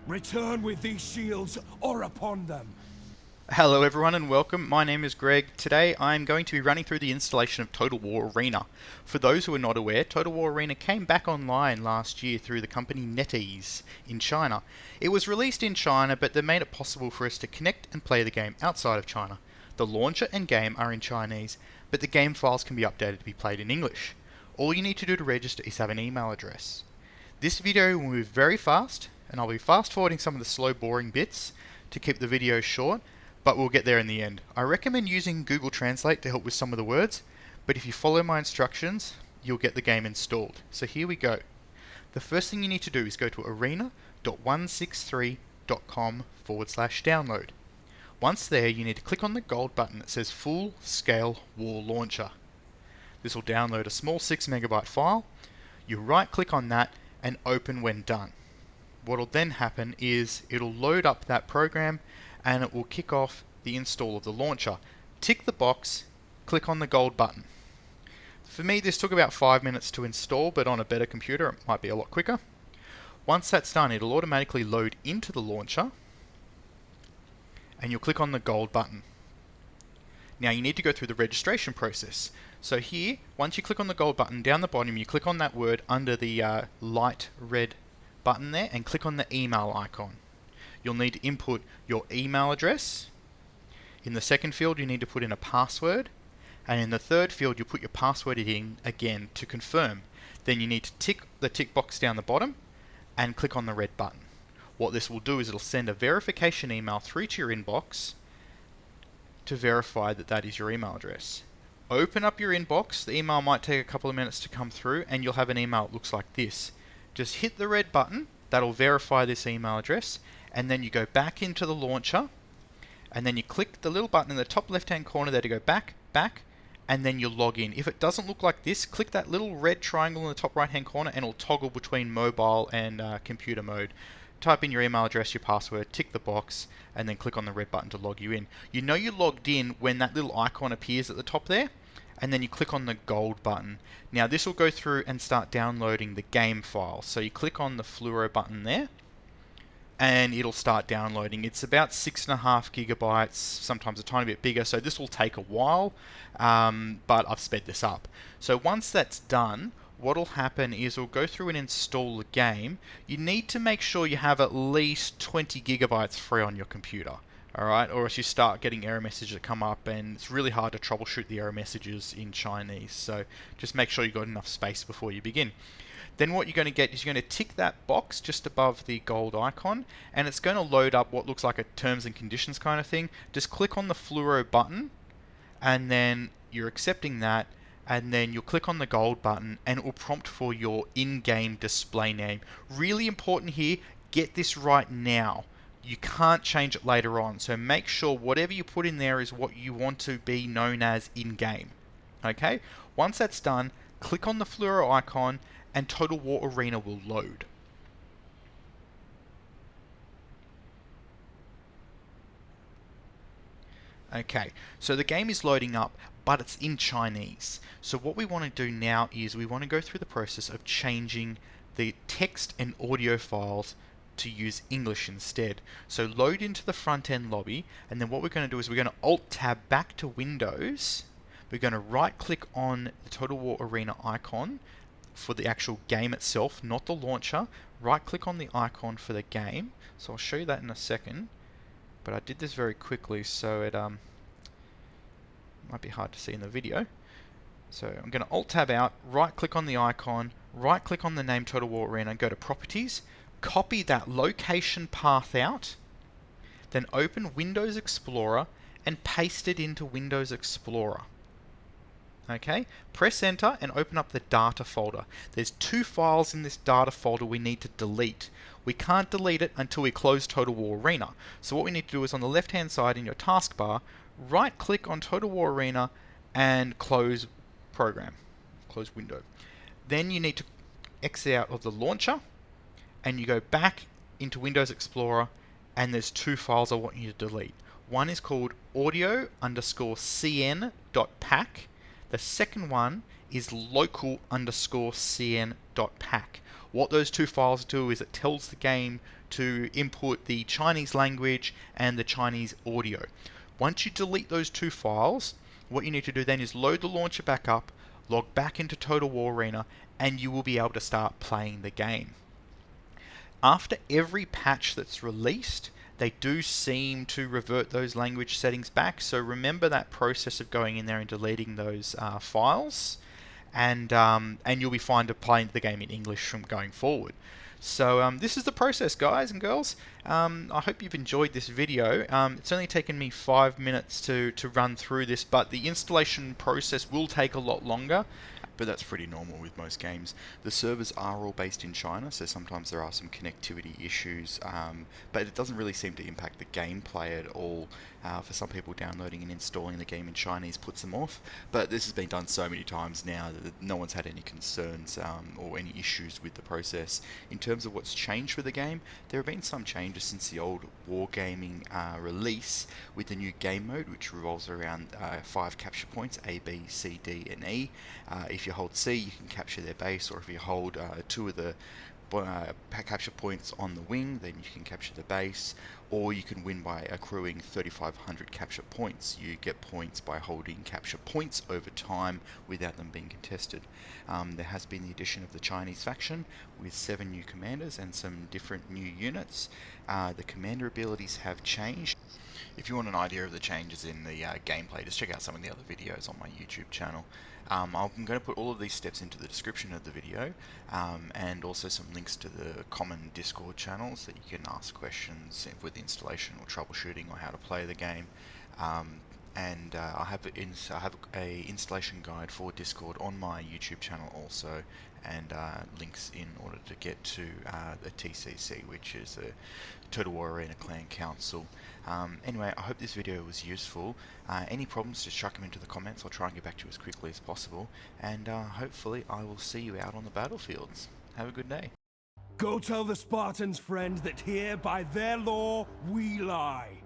Return with these shields or upon them. Hello everyone and welcome, my name is Greg. Today I'm going to be running through the installation of Total War Arena. For those who are not aware, Total War Arena came back online last year through the company Netease in China. It was released in China, but they made it possible for us to connect and play the game outside of China. The launcher and game are in Chinese, but the game files can be updated to be played in English. All you need to do to register is have an email address. This video will move very fast, and I'll be fast forwarding some of the slow boring bits to keep the video short, but we'll get there in the end. I recommend using Google Translate to help with some of the words, but if you follow my instructions, you'll get the game installed. So here we go. The first thing you need to do is go to arena.163.com/download. Once there, you need to click on the gold button that says Full Scale War Launcher. This will download a small 6 megabyte file. You right click on that and open when done. What will then happen is it'll load up that program and it will kick off the install of the launcher. Tick the box, click on the gold button. For me this took about 5 minutes to install, but on a better computer it might be a lot quicker. Once that's done, it'll automatically load into the launcher and you'll click on the gold button. Now you need to go through the registration process. So here, once you click on the gold button, down the bottom you click on that word under the light red button there and click on the email icon. You'll need to input your email address. In the second field you need to put in a password, and in the third field you put your password in again to confirm. Then you need to tick the tick box down the bottom and click on the red button. What this will do is it'll send a verification email through to your inbox to verify that that is your email address. Open up your inbox, the email might take a couple of minutes to come through, and you'll have an email that looks like this. Just hit the red button, that'll verify this email address, and then you go back into the launcher, and then you click the little button in the top left hand corner there to go back, and then you log in. If it doesn't look like this, click that little red triangle in the top right hand corner and it'll toggle between mobile and computer mode. Type in your email address, your password, tick the box, and then click on the red button to log you in. You know you logged in when that little icon appears at the top there, and then you click on the gold button. Now this will go through and start downloading the game file. So you click on the fluro button there, and it'll start downloading. It's about 6.5 gigabytes, sometimes a tiny bit bigger, so this will take a while, but I've sped this up. So once that's done, what will happen is we'll go through and install the game. You need to make sure you have at least 20 gigabytes free on your computer, alright, or else you start getting error messages that come up, and it's really hard to troubleshoot the error messages in Chinese, so just make sure you've got enough space before you begin. Then what you're going to get is you're going to tick that box just above the gold icon, and it's going to load up what looks like a terms and conditions kind of thing. Just click on the fluro button, and then you're accepting that, and then you'll click on the gold button and it will prompt for your in-game display name. Really important here, get this right now. You can't change it later on, so make sure whatever you put in there is what you want to be known as in-game. Okay? Once that's done, click on the fluro icon and Total War Arena will load. Okay, so the game is loading up, but it's in Chinese. So what we want to do now is we want to go through the process of changing the text and audio files to use English instead. So load into the front end lobby, and then what we're going to do is we're going to Alt Tab back to Windows. We're going to right click on the Total War Arena icon for the actual game itself, not the launcher. Right click on the icon for the game. So I'll show you that in a second, but I did this very quickly, so it might be hard to see in the video. So I'm going to Alt Tab out, right click on the icon, right click on the name Total War Arena, go to Properties, copy that location path out, then open Windows Explorer and paste it into Windows Explorer. Okay, press enter and open up the data folder. There's 2 files in this data folder we need to delete. We can't delete it until we close Total War Arena. So what we need to do is on the left hand side in your taskbar, right click on Total War Arena and close program, close window. Then you need to exit out of the launcher and you go back into Windows Explorer, and there's 2 files I want you to delete. One is called audio_cn.pack. The second one is local_cn.pack. What those 2 files do is it tells the game to input the Chinese language and the Chinese audio. Once you delete those two files, what you need to do then is load the launcher back up, log back into Total War Arena, and you will be able to start playing the game. After every patch that's released, they do seem to revert those language settings back, so remember that process of going in there and deleting those files, and you'll be fine to play the game in English from going forward. So this is the process, guys and girls. I hope you've enjoyed this video. It's only taken me 5 minutes to run through this, but the installation process will take a lot longer. But that's pretty normal with most games. The servers are all based in China, so sometimes there are some connectivity issues, but it doesn't really seem to impact the gameplay at all. For some people, downloading and installing the game in Chinese puts them off, but this has been done so many times now that no one's had any concerns or any issues with the process. In terms of what's changed with the game, there have been some changes since the old Wargaming release, with the new game mode, which revolves around 5 capture points, A, B, C, D and E. If you hold C, you can capture their base, or if you hold 2 of the capture points on the wing, then you can capture the base, or you can win by accruing 3,500 capture points. You get points by holding capture points over time without them being contested. There has been the addition of the Chinese faction with 7 new commanders and some different new units. The commander abilities have changed. If you want an idea of the changes in the gameplay, just check out some of the other videos on my YouTube channel. I'm going to put all of these steps into the description of the video, and also some links to the common Discord channels that you can ask questions with installation or troubleshooting or how to play the game. And I have a installation guide for Discord on my YouTube channel also, and links in order to get to the TCC, which is the Total War Arena Clan Council. Anyway, I hope this video was useful. Any problems, just chuck them into the comments. I'll try and get back to you as quickly as possible, and hopefully I will see you out on the battlefields. Have a good day. Go tell the Spartans, friend, that here by their law we lie.